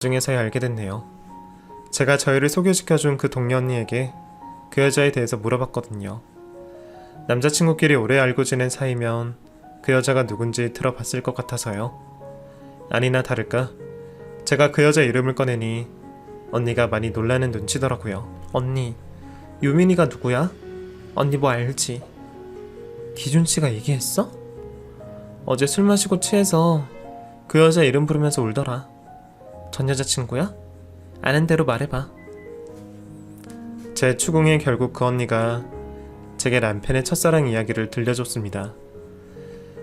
중에서야 알게 됐네요. 제가 저희를 소개시켜준 그 동료 언니에게 그 여자에 대해서 물어봤거든요. 남자친구끼리 오래 알고 지낸 사이면 그 여자가 누군지 들어봤을 것 같아서요. 아니나 다를까 제가 그 여자 이름을 꺼내니 언니가 많이 놀라는 눈치더라고요. 언니, 유민이가 누구야? 언니 뭐 알지? 기준씨가 얘기했어? 어제 술 마시고 취해서 그 여자 이름 부르면서 울더라. 전 여자친구야? 아는 대로 말해봐. 제 추궁에 결국 그 언니가 제게 남편의 첫사랑 이야기를 들려줬습니다.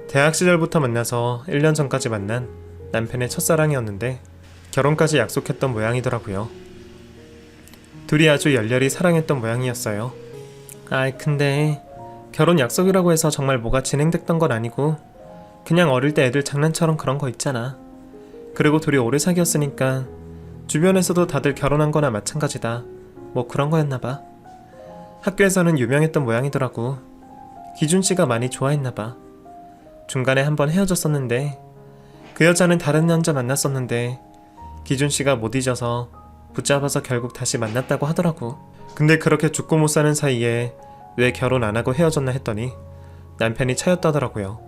대학 시절부터 만나서 1년 전까지 만난 남편의 첫사랑이었는데 결혼까지 약속했던 모양이더라고요. 둘이 아주 열렬히 사랑했던 모양이었어요. 근데 결혼 약속이라고 해서 정말 뭐가 진행됐던 건 아니고 그냥 어릴 때 애들 장난처럼 그런 거 있잖아. 그리고 둘이 오래 사귀었으니까 주변에서도 다들 결혼한 거나 마찬가지다. 뭐 그런 거였나봐. 학교에서는 유명했던 모양이더라고. 기준씨가 많이 좋아했나봐. 중간에 한번 헤어졌었는데 그 여자는 다른 남자 만났었는데 기준씨가 못 잊어서 붙잡아서 결국 다시 만났다고 하더라고. 근데 그렇게 죽고 못 사는 사이에 왜 결혼 안 하고 헤어졌나 했더니 남편이 차였다더라고요.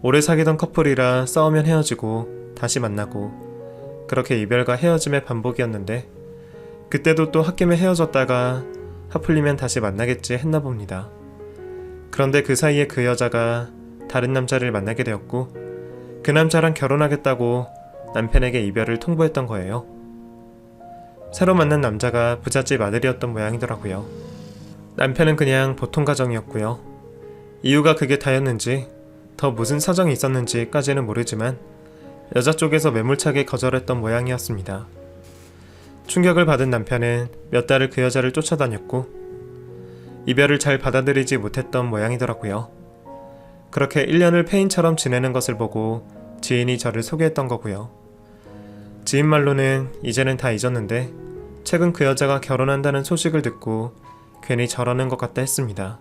오래 사귀던 커플이라 싸우면 헤어지고 다시 만나고 그렇게 이별과 헤어짐의 반복이었는데 그때도 또 홧김에 헤어졌다가 하풀리면 다시 만나겠지 했나 봅니다. 그런데 그 사이에 그 여자가 다른 남자를 만나게 되었고 그 남자랑 결혼하겠다고 남편에게 이별을 통보했던 거예요. 새로 만난 남자가 부잣집 아들이었던 모양이더라고요. 남편은 그냥 보통 가정이었고요. 이유가 그게 다였는지 더 무슨 사정이 있었는지까지는 모르지만 여자 쪽에서 매몰차게 거절했던 모양이었습니다. 충격을 받은 남편은 몇 달을 그 여자를 쫓아다녔고 이별을 잘 받아들이지 못했던 모양이더라고요. 그렇게 1년을 페인처럼 지내는 것을 보고 지인이 저를 소개했던 거고요. 지인 말로는 이제는 다 잊었는데 최근 그 여자가 결혼한다는 소식을 듣고 괜히 저러는 것 같다 했습니다.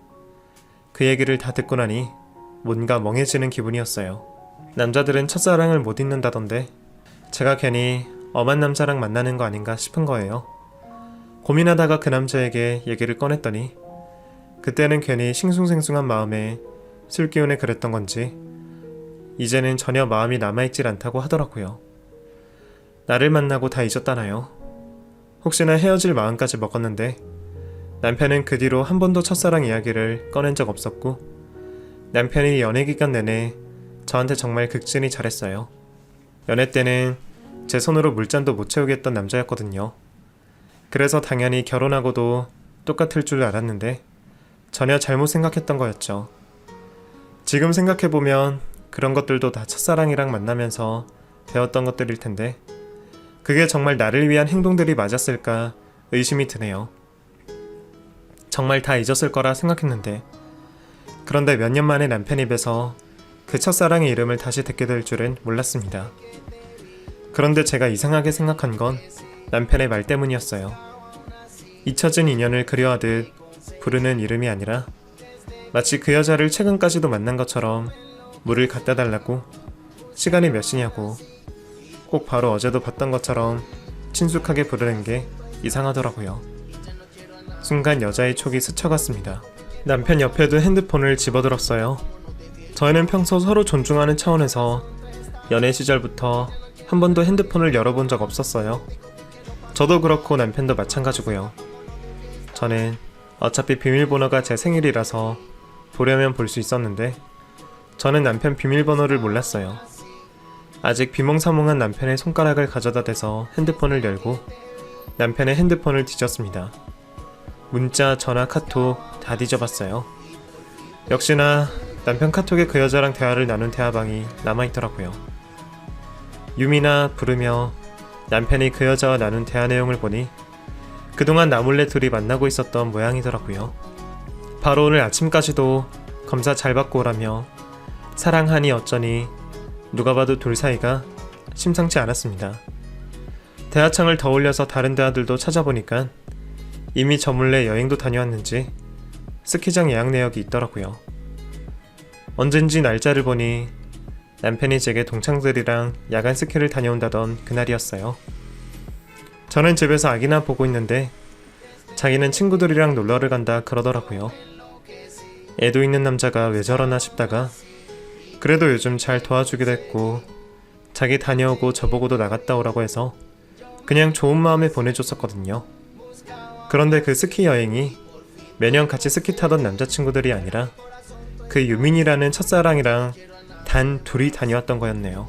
그 얘기를 다 듣고 나니 뭔가 멍해지는 기분이었어요. 남자들은 첫사랑을 못 잊는다던데 제가 괜히 엄한 남자랑 만나는 거 아닌가 싶은 거예요. 고민하다가 그 남자에게 얘기를 꺼냈더니 그때는 괜히 싱숭생숭한 마음에 술 기운에 그랬던 건지 이제는 전혀 마음이 남아있질 않다고 하더라고요. 나를 만나고 다 잊었다나요? 혹시나 헤어질 마음까지 먹었는데 남편은 그 뒤로 한 번도 첫사랑 이야기를 꺼낸 적 없었고 남편이 연애 기간 내내 저한테 정말 극진히 잘했어요. 연애 때는 제 손으로 물잔도 못 채우겠던 남자였거든요. 그래서 당연히 결혼하고도 똑같을 줄 알았는데 전혀 잘못 생각했던 거였죠. 지금 생각해보면 그런 것들도 다 첫사랑이랑 만나면서 배웠던 것들일 텐데 그게 정말 나를 위한 행동들이 맞았을까 의심이 드네요. 정말 다 잊었을 거라 생각했는데 그런데 몇 년 만에 남편 입에서 그 첫사랑의 이름을 다시 듣게 될 줄은 몰랐습니다. 그런데 제가 이상하게 생각한 건 남편의 말 때문이었어요. 잊혀진 인연을 그리워하듯 부르는 이름이 아니라 마치 그 여자를 최근까지도 만난 것처럼 물을 갖다 달라고 시간이 몇 시냐고 꼭 바로 어제도 봤던 것처럼 친숙하게 부르는 게 이상하더라고요. 순간 여자의 촉이 스쳐갔습니다. 남편 옆에도 핸드폰을 집어들었어요. 저희는 평소 서로 존중하는 차원에서 연애 시절부터 한 번도 핸드폰을 열어본 적 없었어요. 저도 그렇고 남편도 마찬가지고요. 저는 어차피 비밀번호가 제 생일이라서 보려면 볼 수 있었는데 저는 남편 비밀번호를 몰랐어요. 아직 비몽사몽한 남편의 손가락을 가져다 대서 핸드폰을 열고 남편의 핸드폰을 뒤졌습니다. 문자, 전화, 카톡 다 뒤져봤어요. 역시나 남편 카톡에 그 여자랑 대화를 나눈 대화방이 남아있더라고요. 유미나 부르며 남편이 그 여자와 나눈 대화 내용을 보니 그동안 나몰래 둘이 만나고 있었던 모양이더라고요. 바로 오늘 아침까지도 검사 잘 받고 오라며 사랑하니 어쩌니 누가 봐도 둘 사이가 심상치 않았습니다. 대화창을 더 올려서 다른 대화들도 찾아보니까 이미 저 몰래 여행도 다녀왔는지 스키장 예약 내역이 있더라고요. 언젠지 날짜를 보니 남편이 제게 동창들이랑 야간 스키를 다녀온다던 그날이었어요. 저는 집에서 아기나 보고 있는데 자기는 친구들이랑 놀러를 간다 그러더라고요. 애도 있는 남자가 왜 저러나 싶다가 그래도 요즘 잘 도와주기도 했고 자기 다녀오고 저보고도 나갔다 오라고 해서 그냥 좋은 마음에 보내줬었거든요. 그런데 그 스키 여행이 매년 같이 스키 타던 남자친구들이 아니라 그 유민이라는 첫사랑이랑 단 둘이 다녀왔던 거였네요.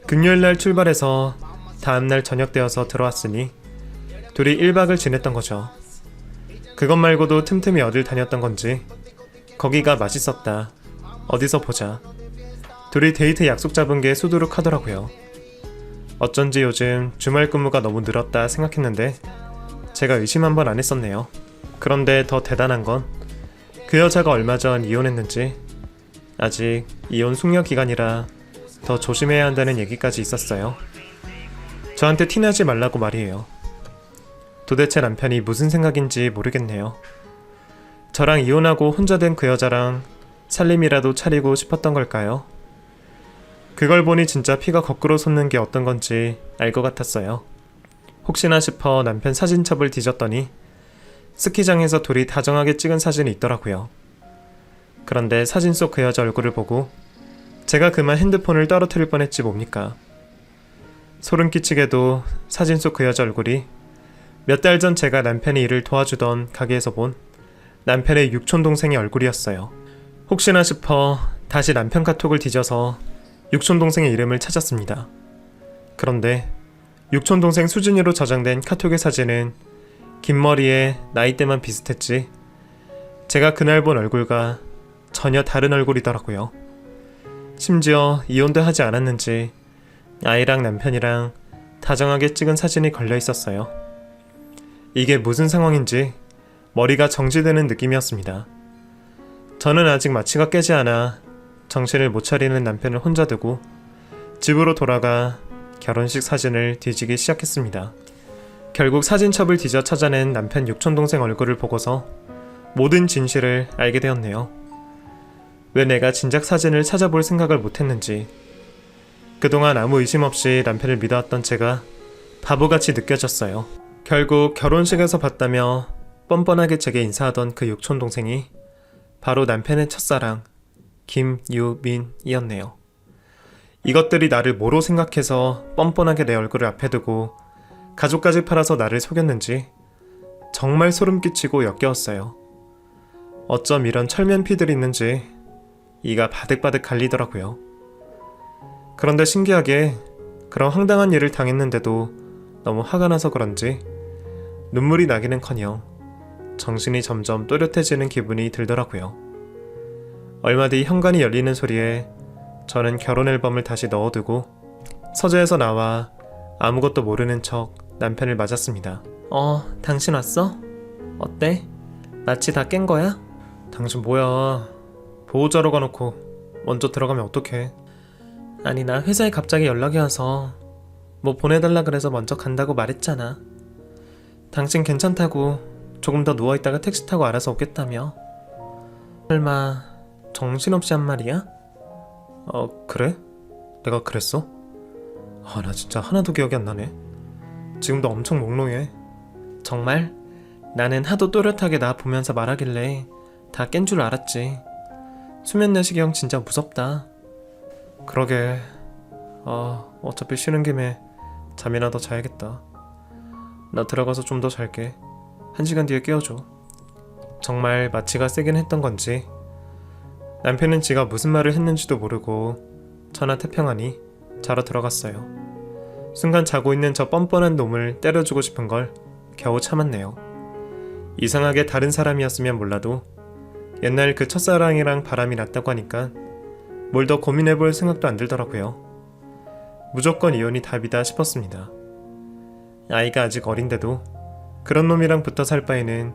금요일날 출발해서 다음날 저녁 되어서 들어왔으니 둘이 1박을 지냈던 거죠. 그것 말고도 틈틈이 어딜 다녔던 건지 거기가 맛있었다, 어디서 보자, 둘이 데이트 약속 잡은 게 수두룩하더라고요. 어쩐지 요즘 주말 근무가 너무 늘었다 생각했는데 제가 의심 한 번 안 했었네요. 그런데 더 대단한 건 그 여자가 얼마 전 이혼했는지 아직 이혼 숙려 기간이라 더 조심해야 한다는 얘기까지 있었어요. 저한테 티나지 말라고 말이에요. 도대체 남편이 무슨 생각인지 모르겠네요. 저랑 이혼하고 혼자 된 그 여자랑 살림이라도 차리고 싶었던 걸까요? 그걸 보니 진짜 피가 거꾸로 솟는 게 어떤 건지 알 것 같았어요. 혹시나 싶어 남편 사진첩을 뒤졌더니 스키장에서 둘이 다정하게 찍은 사진이 있더라고요. 그런데 사진 속 그 여자 얼굴을 보고 제가 그만 핸드폰을 떨어뜨릴 뻔했지 뭡니까. 소름 끼치게도 사진 속 그 여자 얼굴이 몇 달 전 제가 남편이 일을 도와주던 가게에서 본 남편의 육촌동생의 얼굴이었어요. 혹시나 싶어 다시 남편 카톡을 뒤져서 육촌동생의 이름을 찾았습니다. 그런데 육촌동생 수진이로 저장된 카톡의 사진은 긴 머리에 나이대만 비슷했지 제가 그날 본 얼굴과 전혀 다른 얼굴이더라고요. 심지어 이혼도 하지 않았는지 아이랑 남편이랑 다정하게 찍은 사진이 걸려 있었어요. 이게 무슨 상황인지 머리가 정지되는 느낌이었습니다. 저는 아직 마취가 깨지 않아 정신을 못 차리는 남편을 혼자 두고 집으로 돌아가 결혼식 사진을 뒤지기 시작했습니다. 결국 사진첩을 뒤져 찾아낸 남편 육촌동생 얼굴을 보고서 모든 진실을 알게 되었네요. 왜 내가 진작 사진을 찾아볼 생각을 못했는지, 그동안 아무 의심 없이 남편을 믿어왔던 제가 바보같이 느껴졌어요. 결국 결혼식에서 봤다며 뻔뻔하게 제게 인사하던 그 육촌동생이 바로 남편의 첫사랑 김유민이었네요. 이것들이 나를 뭐로 생각해서 뻔뻔하게 내 얼굴을 앞에 두고 가족까지 팔아서 나를 속였는지 정말 소름 끼치고 역겨웠어요. 어쩜 이런 철면피들이 있는지 이가 바득바득 갈리더라고요. 그런데 신기하게 그런 황당한 일을 당했는데도 너무 화가 나서 그런지 눈물이 나기는커녕 정신이 점점 또렷해지는 기분이 들더라고요. 얼마 뒤 현관이 열리는 소리에 저는 결혼 앨범을 다시 넣어두고 서재에서 나와 아무것도 모르는 척 남편을 맞았습니다. 당신 왔어? 어때? 마취 다 깬 거야? 당신 뭐야, 보호자로 가놓고 먼저 들어가면 어떡해. 아니, 나 회사에 갑자기 연락이 와서 뭐 보내달라 그래서 먼저 간다고 말했잖아. 당신 괜찮다고 조금 더 누워있다가 택시 타고 알아서 오겠다며. 설마 정신없이 한 말이야? 그래? 내가 그랬어? 나 진짜 하나도 기억이 안 나네. 지금도 엄청 몽롱해. 정말? 나는 하도 또렷하게 나 보면서 말하길래 다 깬 줄 알았지. 수면 내시경 진짜 무섭다. 그러게. 어차피 쉬는 김에 잠이나 더 자야겠다. 나 들어가서 좀 더 잘게. 1시간 뒤에 깨워줘. 정말 마취가 세긴 했던 건지 남편은 지가 무슨 말을 했는지도 모르고 전화 태평하니 자러 들어갔어요. 순간 자고 있는 저 뻔뻔한 놈을 때려주고 싶은 걸 겨우 참았네요. 이상하게 다른 사람이었으면 몰라도 옛날 그 첫사랑이랑 바람이 났다고 하니까 뭘 더 고민해볼 생각도 안 들더라고요. 무조건 이혼이 답이다 싶었습니다. 아이가 아직 어린데도 그런 놈이랑 붙어 살 바에는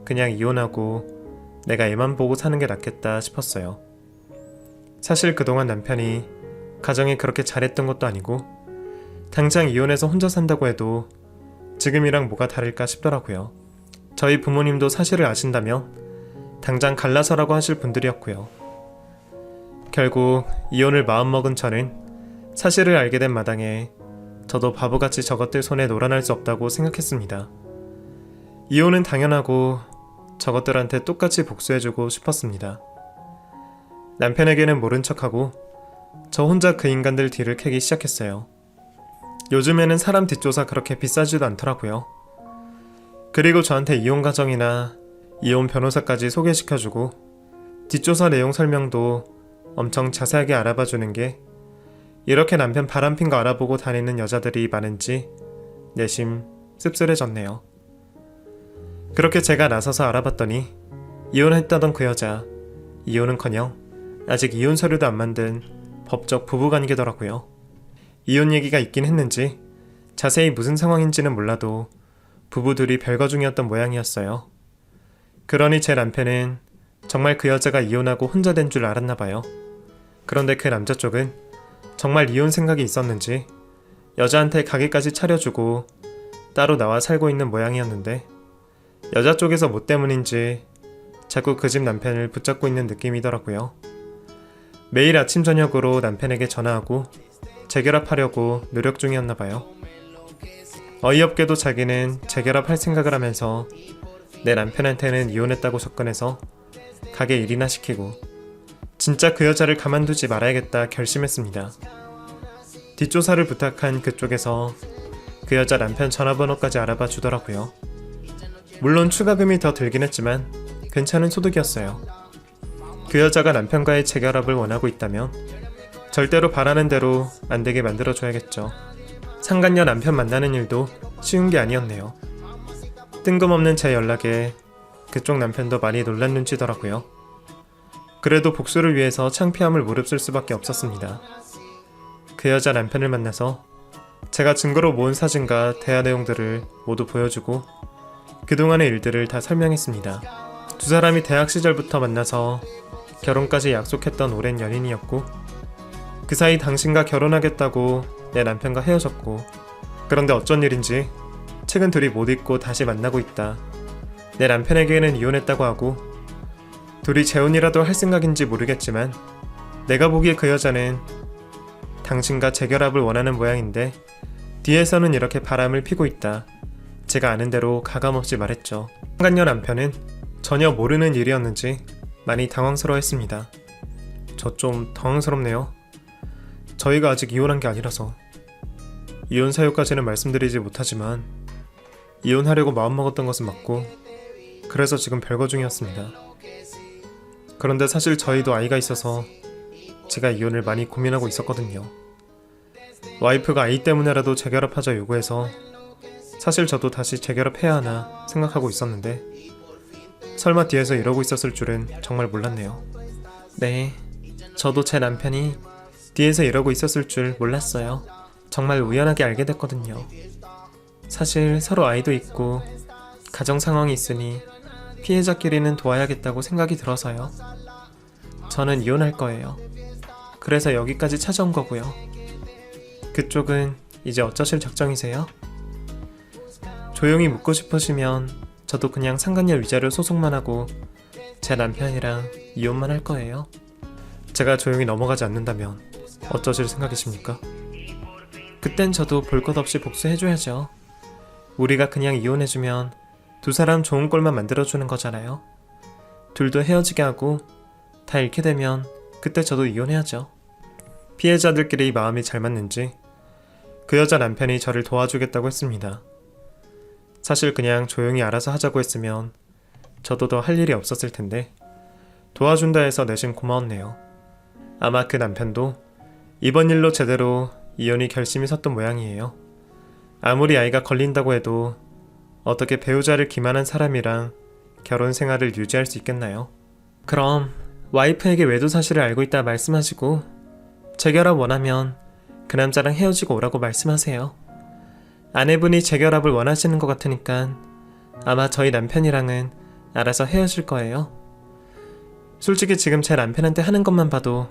그냥 이혼하고 내가 애만 보고 사는 게 낫겠다 싶었어요. 사실 그동안 남편이 가정에 그렇게 잘했던 것도 아니고 당장 이혼해서 혼자 산다고 해도 지금이랑 뭐가 다를까 싶더라고요. 저희 부모님도 사실을 아신다면 당장 갈라서라고 하실 분들이었고요. 결국 이혼을 마음먹은 저는 사실을 알게 된 마당에 저도 바보같이 저것들 손에 놀아날 수 없다고 생각했습니다. 이혼은 당연하고 저것들한테 똑같이 복수해주고 싶었습니다. 남편에게는 모른 척하고 저 혼자 그 인간들 뒤를 캐기 시작했어요. 요즘에는 사람 뒷조사 그렇게 비싸지도 않더라고요. 그리고 저한테 이혼 가정이나 이혼 변호사까지 소개시켜주고 뒷조사 내용 설명도 엄청 자세하게 알아봐주는 게 이렇게 남편 바람핀 거 알아보고 다니는 여자들이 많은지 내심 씁쓸해졌네요. 그렇게 제가 나서서 알아봤더니 이혼했다던 그 여자, 이혼은커녕 아직 이혼 서류도 안 만든 법적 부부관계더라고요. 이혼 얘기가 있긴 했는지 자세히 무슨 상황인지는 몰라도 부부 둘이 별거 중이었던 모양이었어요. 그러니 제 남편은 정말 그 여자가 이혼하고 혼자 된 줄 알았나 봐요. 그런데 그 남자 쪽은 정말 이혼 생각이 있었는지 여자한테 가게까지 차려주고 따로 나와 살고 있는 모양이었는데 여자 쪽에서 뭐 때문인지 자꾸 그 집 남편을 붙잡고 있는 느낌이더라고요. 매일 아침 저녁으로 남편에게 전화하고 재결합하려고 노력 중이었나 봐요. 어이없게도 자기는 재결합할 생각을 하면서 내 남편한테는 이혼했다고 접근해서 가게 일이나 시키고 진짜 그 여자를 가만두지 말아야겠다 결심했습니다. 뒷조사를 부탁한 그쪽에서 그 여자 남편 전화번호까지 알아봐 주더라고요. 물론 추가금이 더 들긴 했지만 괜찮은 소득이었어요. 그 여자가 남편과의 재결합을 원하고 있다면 절대로 바라는 대로 안 되게 만들어줘야겠죠. 상간녀 남편 만나는 일도 쉬운 게 아니었네요. 뜬금없는 제 연락에 그쪽 남편도 많이 놀란 눈치더라고요. 그래도 복수를 위해서 창피함을 무릅쓸 수밖에 없었습니다. 그 여자 남편을 만나서 제가 증거로 모은 사진과 대화 내용들을 모두 보여주고 그동안의 일들을 다 설명했습니다. 두 사람이 대학 시절부터 만나서 결혼까지 약속했던 오랜 연인이었고 그 사이 당신과 결혼하겠다고 내 남편과 헤어졌고 그런데 어쩐 일인지 최근 둘이 못 잊고 다시 만나고 있다. 내 남편에게는 이혼했다고 하고 둘이 재혼이라도 할 생각인지 모르겠지만 내가 보기에 그 여자는 당신과 재결합을 원하는 모양인데 뒤에서는 이렇게 바람을 피고 있다. 제가 아는 대로 가감없이 말했죠. 상간녀 남편은 전혀 모르는 일이었는지 많이 당황스러워했습니다. 저 좀 당황스럽네요. 저희가 아직 이혼한 게 아니라서. 이혼 사유까지는 말씀드리지 못하지만 이혼하려고 마음먹었던 것은 맞고 그래서 지금 별거 중이었습니다. 그런데 사실 저희도 아이가 있어서 제가 이혼을 많이 고민하고 있었거든요. 와이프가 아이 때문에라도 재결합하자 요구해서 사실 저도 다시 재결합해야 하나 생각하고 있었는데 설마 뒤에서 이러고 있었을 줄은 정말 몰랐네요. 네, 저도 제 남편이 뒤에서 이러고 있었을 줄 몰랐어요. 정말 우연하게 알게 됐거든요. 사실 서로 아이도 있고 가정 상황이 있으니 피해자끼리는 도와야겠다고 생각이 들어서요. 저는 이혼할 거예요. 그래서 여기까지 찾아온 거고요. 그쪽은 이제 어쩌실 작정이세요? 조용히 묻고 싶으시면 저도 그냥 상간녀 위자료 소송만 하고 제 남편이랑 이혼만 할 거예요. 제가 조용히 넘어가지 않는다면 어쩌실 생각이십니까? 그땐 저도 볼 것 없이 복수해줘야죠. 우리가 그냥 이혼해주면 두 사람 좋은 꼴만 만들어주는 거잖아요. 둘도 헤어지게 하고 다 잃게 되면 그때 저도 이혼해야죠. 피해자들끼리 마음이 잘 맞는지 그 여자 남편이 저를 도와주겠다고 했습니다. 사실 그냥 조용히 알아서 하자고 했으면 저도 더 할 일이 없었을 텐데 도와준다 해서 내심 고마웠네요. 아마 그 남편도 이번 일로 제대로 이혼이 결심이 섰던 모양이에요. 아무리 아이가 걸린다고 해도 어떻게 배우자를 기만한 사람이랑 결혼 생활을 유지할 수 있겠나요? 그럼 와이프에게 외도 사실을 알고 있다 말씀하시고 재결합 원하면 그 남자랑 헤어지고 오라고 말씀하세요. 아내분이 재결합을 원하시는 것 같으니까 아마 저희 남편이랑은 알아서 헤어질 거예요. 솔직히 지금 제 남편한테 하는 것만 봐도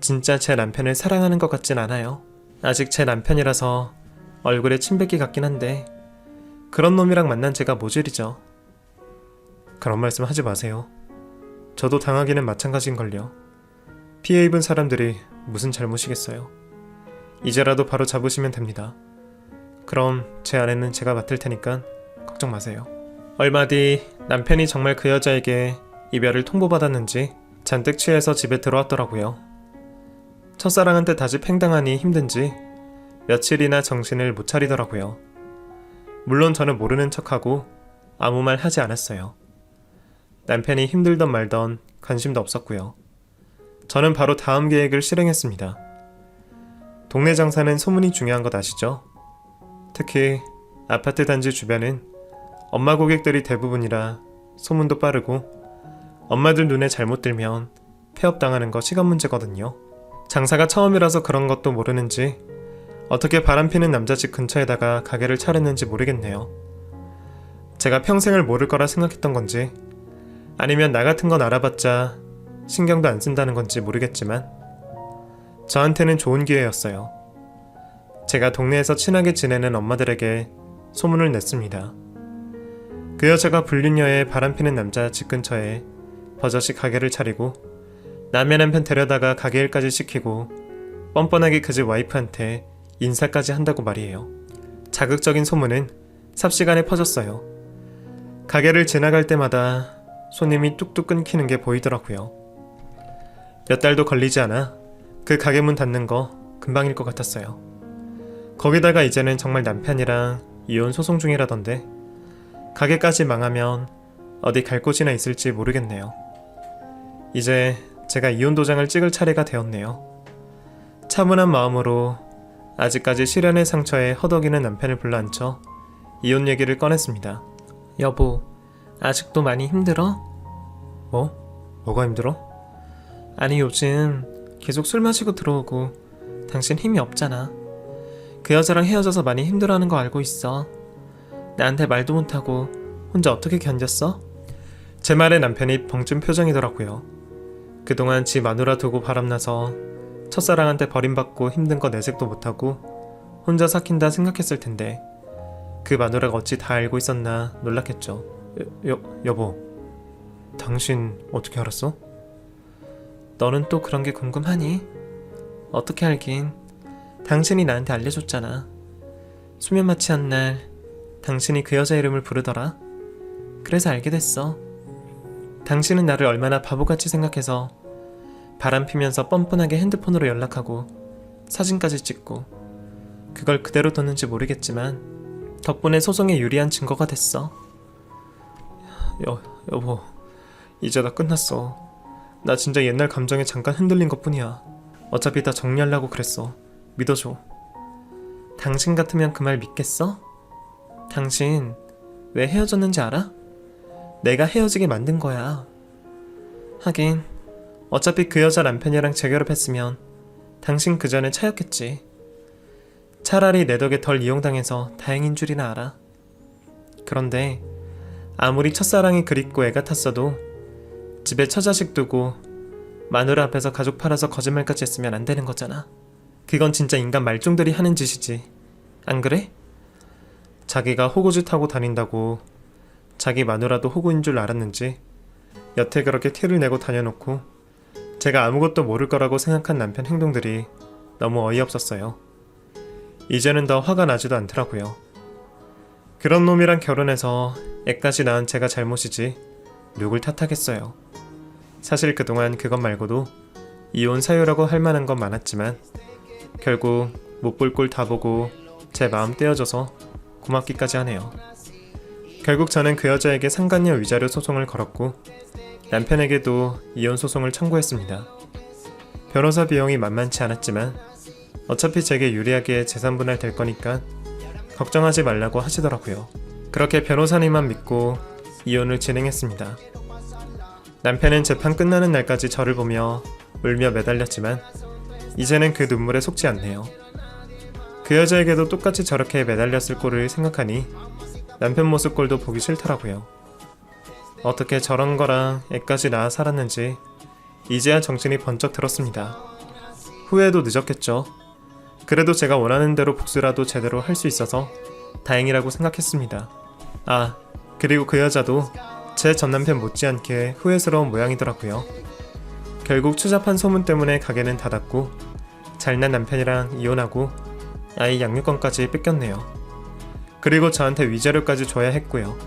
진짜 제 남편을 사랑하는 것 같진 않아요. 아직 제 남편이라서 얼굴에 침 뱉기 같긴 한데 그런 놈이랑 만난 제가 모질이죠. 그런 말씀 하지 마세요. 저도 당하기는 마찬가지인걸요. 피해 입은 사람들이 무슨 잘못이겠어요. 이제라도 바로 잡으시면 됩니다. 그럼 제 아내는 제가 맡을 테니까 걱정 마세요. 얼마 뒤 남편이 정말 그 여자에게 이별을 통보받았는지 잔뜩 취해서 집에 들어왔더라고요. 첫사랑한테 다시 팽당하니 힘든지 며칠이나 정신을 못 차리더라고요. 물론 저는 모르는 척하고 아무 말 하지 않았어요. 남편이 힘들던 말던 관심도 없었고요. 저는 바로 다음 계획을 실행했습니다. 동네 장사는 소문이 중요한 것 아시죠? 특히 아파트 단지 주변은 엄마 고객들이 대부분이라 소문도 빠르고 엄마들 눈에 잘못 들면 폐업당하는 거 시간 문제거든요. 장사가 처음이라서 그런 것도 모르는지 어떻게 바람피는 남자 집 근처에다가 가게를 차렸는지 모르겠네요. 제가 평생을 모를 거라 생각했던 건지 아니면 나 같은 건 알아봤자 신경도 안 쓴다는 건지 모르겠지만 저한테는 좋은 기회였어요. 제가 동네에서 친하게 지내는 엄마들에게 소문을 냈습니다. 그 여자가 불륜녀의 바람피는 남자 집 근처에 버젓이 가게를 차리고 남의 남편 데려다가 가게 일까지 시키고 뻔뻔하게 그 집 와이프한테 인사까지 한다고 말이에요. 자극적인 소문은 삽시간에 퍼졌어요. 가게를 지나갈 때마다 손님이 뚝뚝 끊기는 게 보이더라고요. 몇 달도 걸리지 않아 그 가게 문 닫는 거 금방일 것 같았어요. 거기다가 이제는 정말 남편이랑 이혼 소송 중이라던데 가게까지 망하면 어디 갈 곳이나 있을지 모르겠네요. 이제 제가 이혼 도장을 찍을 차례가 되었네요. 차분한 마음으로 아직까지 시련의 상처에 허덕이는 남편을 불러앉혀 이혼 얘기를 꺼냈습니다. 여보, 아직도 많이 힘들어? 뭐? 뭐가 힘들어? 아니 요즘 계속 술 마시고 들어오고 당신 힘이 없잖아. 그 여자랑 헤어져서 많이 힘들어하는 거 알고 있어. 나한테 말도 못하고 혼자 어떻게 견뎠어? 제 말에 남편이 벙찐 표정이더라고요. 그동안 지 마누라 두고 바람나서 첫사랑한테 버림받고 힘든 거 내색도 못하고 혼자 삭힌다 생각했을 텐데 그 마누라가 어찌 다 알고 있었나 놀랐겠죠. 여보, 당신 어떻게 알았어? 너는 또 그런 게 궁금하니? 어떻게 알긴. 당신이 나한테 알려줬잖아. 수면 마취한 날 당신이 그 여자 이름을 부르더라. 그래서 알게 됐어. 당신은 나를 얼마나 바보같이 생각해서 바람피면서 뻔뻔하게 핸드폰으로 연락하고 사진까지 찍고 그걸 그대로 뒀는지 모르겠지만 덕분에 소송에 유리한 증거가 됐어. 여보, 이제 다 끝났어. 나 진짜 옛날 감정에 잠깐 흔들린 것뿐이야. 어차피 다 정리하려고 그랬어. 믿어줘. 당신 같으면 그 말 믿겠어? 당신 왜 헤어졌는지 알아? 내가 헤어지게 만든 거야. 하긴 어차피 그 여자 남편이랑 재결합했으면 당신 그 전에 차였겠지. 차라리 내 덕에 덜 이용당해서 다행인 줄이나 알아. 그런데 아무리 첫사랑이 그립고 애가 탔어도 집에 처자식 두고 마누라 앞에서 가족 팔아서 거짓말까지 했으면 안 되는 거잖아. 그건 진짜 인간 말종들이 하는 짓이지. 안 그래? 자기가 호구짓 타고 다닌다고 자기 마누라도 호구인 줄 알았는지 여태 그렇게 티를 내고 다녀놓고 제가 아무것도 모를 거라고 생각한 남편 행동들이 너무 어이없었어요. 이제는 더 화가 나지도 않더라고요. 그런 놈이랑 결혼해서 애까지 낳은 제가 잘못이지 누굴 탓하겠어요. 사실 그동안 그것 말고도 이혼 사유라고 할 만한 건 많았지만 결국 못 볼 꼴 다 보고 제 마음 떼어줘서 고맙기까지 하네요. 결국 저는 그 여자에게 상간녀 위자료 소송을 걸었고 남편에게도 이혼 소송을 청구했습니다. 변호사 비용이 만만치 않았지만 어차피 제게 유리하게 재산분할 될 거니까 걱정하지 말라고 하시더라고요. 그렇게 변호사님만 믿고 이혼을 진행했습니다. 남편은 재판 끝나는 날까지 저를 보며 울며 매달렸지만 이제는 그 눈물에 속지 않네요. 그 여자에게도 똑같이 저렇게 매달렸을 꼴을 생각하니 남편 모습 꼴도 보기 싫더라고요. 어떻게 저런 거랑 애까지 낳아 살았는지 이제야 정신이 번쩍 들었습니다. 후회도 늦었겠죠. 그래도 제가 원하는 대로 복수라도 제대로 할 수 있어서 다행이라고 생각했습니다. 아, 그리고 그 여자도 제 전남편 못지않게 후회스러운 모양이더라고요. 결국 추잡한 소문 때문에 가게는 닫았고 잘난 남편이랑 이혼하고 아이 양육권까지 뺏겼네요. 그리고 저한테 위자료까지 줘야 했고요.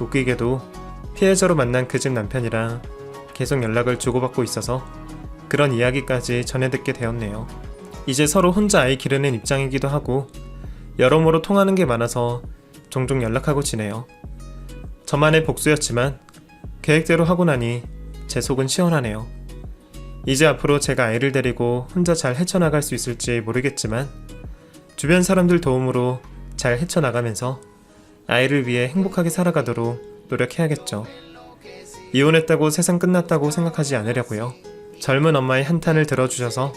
웃기게도 피해자로 만난 그 집 남편이랑 계속 연락을 주고받고 있어서 그런 이야기까지 전해 듣게 되었네요. 이제 서로 혼자 아이 기르는 입장이기도 하고 여러모로 통하는 게 많아서 종종 연락하고 지내요. 저만의 복수였지만 계획대로 하고 나니 제 속은 시원하네요. 이제 앞으로 제가 아이를 데리고 혼자 잘 헤쳐나갈 수 있을지 모르겠지만 주변 사람들 도움으로 잘 헤쳐나가면서 아이를 위해 행복하게 살아가도록 노력해야겠죠. 이혼했다고 세상 끝났다고 생각하지 않으려고요. 젊은 엄마의 한탄을 들어주셔서